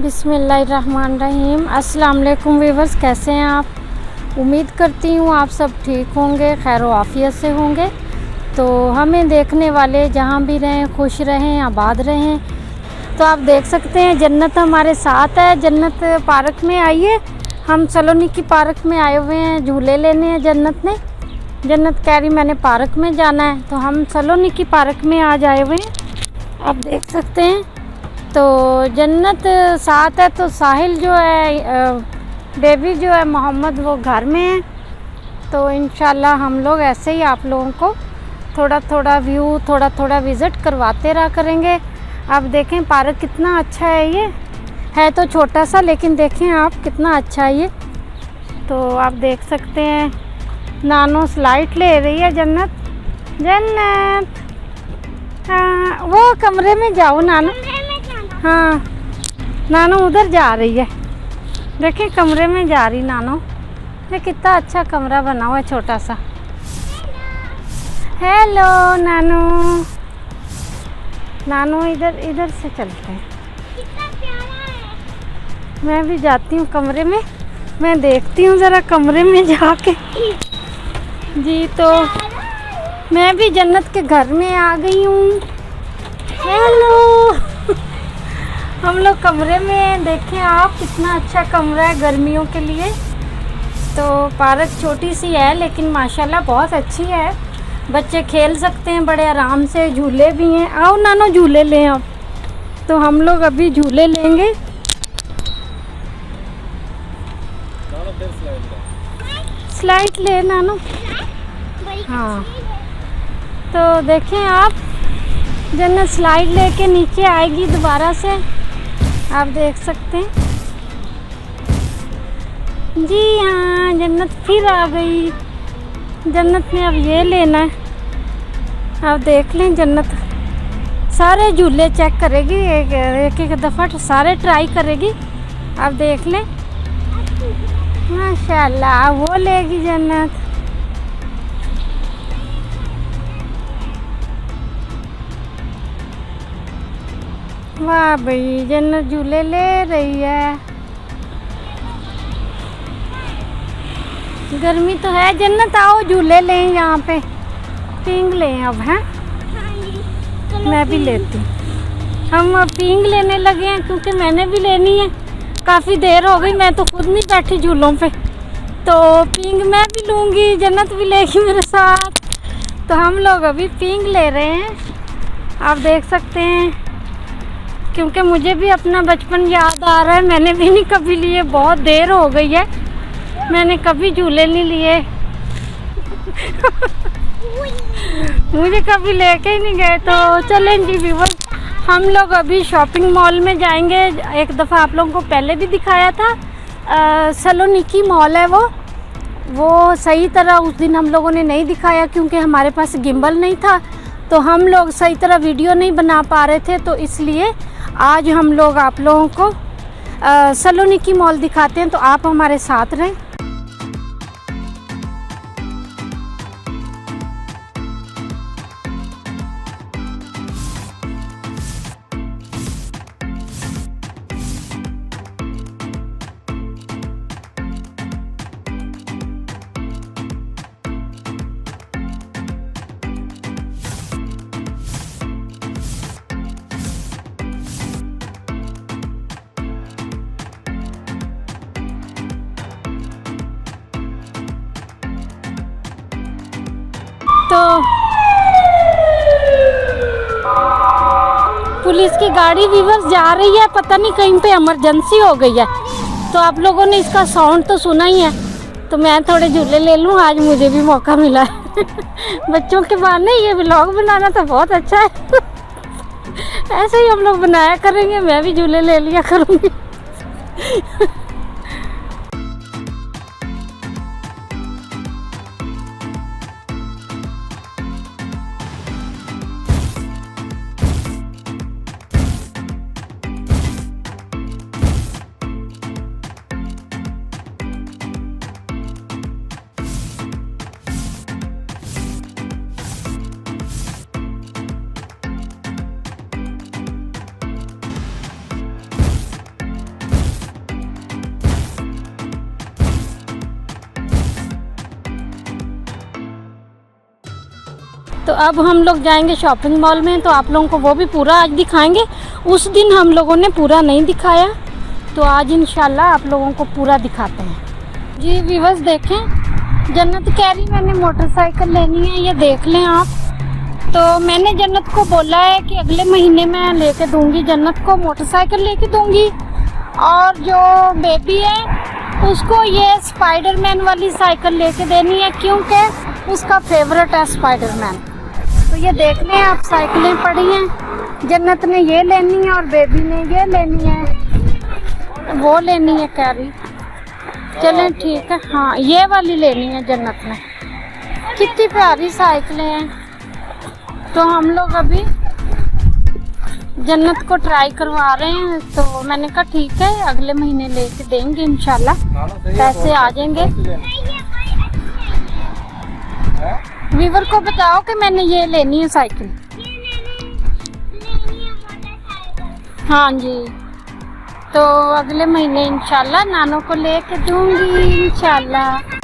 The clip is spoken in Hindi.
बिस्मिल्लाहिर्रहमानिर्रहीम। अस्सलाम वालेकुम व्यूअर्स, कैसे हैं आप? उम्मीद करती हूँ आप सब ठीक होंगे, खैर आफियत से होंगे। तो हमें देखने वाले जहाँ भी रहें खुश रहें, आबाद रहें। तो आप देख सकते हैं जन्नत हमारे साथ है। जन्नत पार्क में आइए, हम सलोनी की पार्क में आए हुए हैं, झूले लेने हैं। जन्नत कह रही मैंने पार्क में जाना है, तो हम सलोनी की पार्क में आज आए हुए हैं। आप देख सकते हैं तो जन्नत साथ है, तो साहिल जो है बेबी जो है मोहम्मद वो घर में है। तो इंशाल्लाह हम लोग ऐसे ही आप लोगों को थोड़ा थोड़ा व्यू, थोड़ा थोड़ा विज़िट करवाते रहा करेंगे। आप देखें पार्क कितना अच्छा है। ये है तो छोटा सा, लेकिन देखें आप कितना अच्छा है ये। तो आप देख सकते हैं नानो स्लाइड ले रही है जन्नत। हाँ, वो कमरे में जाओ नानो। हाँ, नानो उधर जा रही है, देखें कमरे में जा रही नानो। ये कितना अच्छा कमरा बना हुआ है, छोटा सा। हेलो नानो। नानो इधर से चलते हैं। कितना प्यारा है। मैं भी जाती हूँ कमरे में, मैं देखती हूँ ज़रा कमरे में जाके। जी, तो मैं भी जन्नत के घर में आ गई हूँ। हेलो। हम लोग कमरे में हैं, देखें आप कितना अच्छा कमरा है गर्मियों के लिए। तो पार्क छोटी सी है लेकिन माशाल्लाह बहुत अच्छी है। बच्चे खेल सकते हैं बड़े आराम से, झूले भी हैं। आओ नानो झूले लें आप। तो हम लोग अभी झूले लेंगे। स्लाइड ले नानो। हाँ, तो देखें आप जन्नत स्लाइड लेके नीचे आएगी दोबारा से, आप देख सकते हैं। जी हाँ, जन्नत फिर आ गई। जन्नत ने अब ये लेना है। आप देख लें जन्नत सारे झूले चेक करेगी, एक दफ़ा सारे ट्राई करेगी। आप देख लें माशाल्लाह, वो लेगी जन्नत। वाह भाई, जन्नत झूले ले रही है। गर्मी तो है जन्नत, आओ झूले लें यहाँ पे, पींग लें अब। हैं, मैं भी लेती हूँ। हम अब पींग लेने लगे हैं क्योंकि मैंने भी लेनी है। काफ़ी देर हो गई, मैं तो खुद नहीं बैठी झूलों पे, तो पींग मैं भी लूँगी, जन्नत भी लेगी मेरे साथ। तो हम लोग अभी पींग ले रहे हैं, आप देख सकते हैं। क्योंकि मुझे भी अपना बचपन याद आ रहा है, मैंने भी नहीं कभी लिए, बहुत देर हो गई है, मैंने कभी झूले नहीं लिए। मुझे कभी लेके ही नहीं गए। तो चलें जी व्यूअर्स, हम लोग अभी शॉपिंग मॉल में जाएंगे। एक दफ़ा आप लोगों को पहले भी दिखाया था, सलोनी की मॉल है वो सही तरह उस दिन हम लोगों ने नहीं दिखाया क्योंकि हमारे पास गिम्बल नहीं था, तो हम लोग सही तरह वीडियो नहीं बना पा रहे थे। तो इसलिए आज हम लोग आप लोगों को सलोनी की मॉल दिखाते हैं, तो आप हमारे साथ रहें। तो पुलिस की गाड़ी व्यूअर्स जा रही है, पता नहीं कहीं पे इमरजेंसी हो गई है। तो आप लोगों ने इसका साउंड तो सुना ही है। तो मैं थोड़े झूले ले लूँ, आज मुझे भी मौका मिला है। बच्चों के बहाने ये व्लॉग बनाना तो बहुत अच्छा है। ऐसे ही हम लोग बनाया करेंगे, मैं भी झूले ले लिया करूँगी। तो अब हम लोग जाएंगे शॉपिंग मॉल में, तो आप लोगों को वो भी पूरा आज दिखाएंगे। उस दिन हम लोगों ने पूरा नहीं दिखाया, तो आज इंशाल्लाह आप लोगों को पूरा दिखाते हैं। जी व्यूअर्स देखें, जन्नत कह रही मैंने मोटरसाइकिल लेनी है, ये देख लें आप। तो मैंने जन्नत को बोला है कि अगले महीने मैं लेके दूंगी, जन्नत को मोटरसाइकिल लेके दूंगी। और जो बेबी है उसको ये स्पाइडरमैन वाली साइकिल लेके देनी है, क्योंकि उसका फेवरेट है स्पाइडरमैन। तो ये देख लें आप, साइकिलें पड़ी हैं। जन्नत ने ये लेनी है और बेबी ने ये लेनी है, वो लेनी है कह रही। चलें ठीक है, हाँ ये वाली लेनी है जन्नत ने। कितनी प्यारी साइकिलें हैं। तो हम लोग अभी जन्नत को ट्राई करवा रहे हैं, तो मैंने कहा ठीक है अगले महीने लेके देंगे इंशाल्लाह, पैसे आ जाएंगे। वीवर को बताओ कि मैंने ये लेनी है साइकिल। हाँ जी, तो अगले महीने इंशाल्लाह नानो को लेके दूंगी इंशाल्लाह।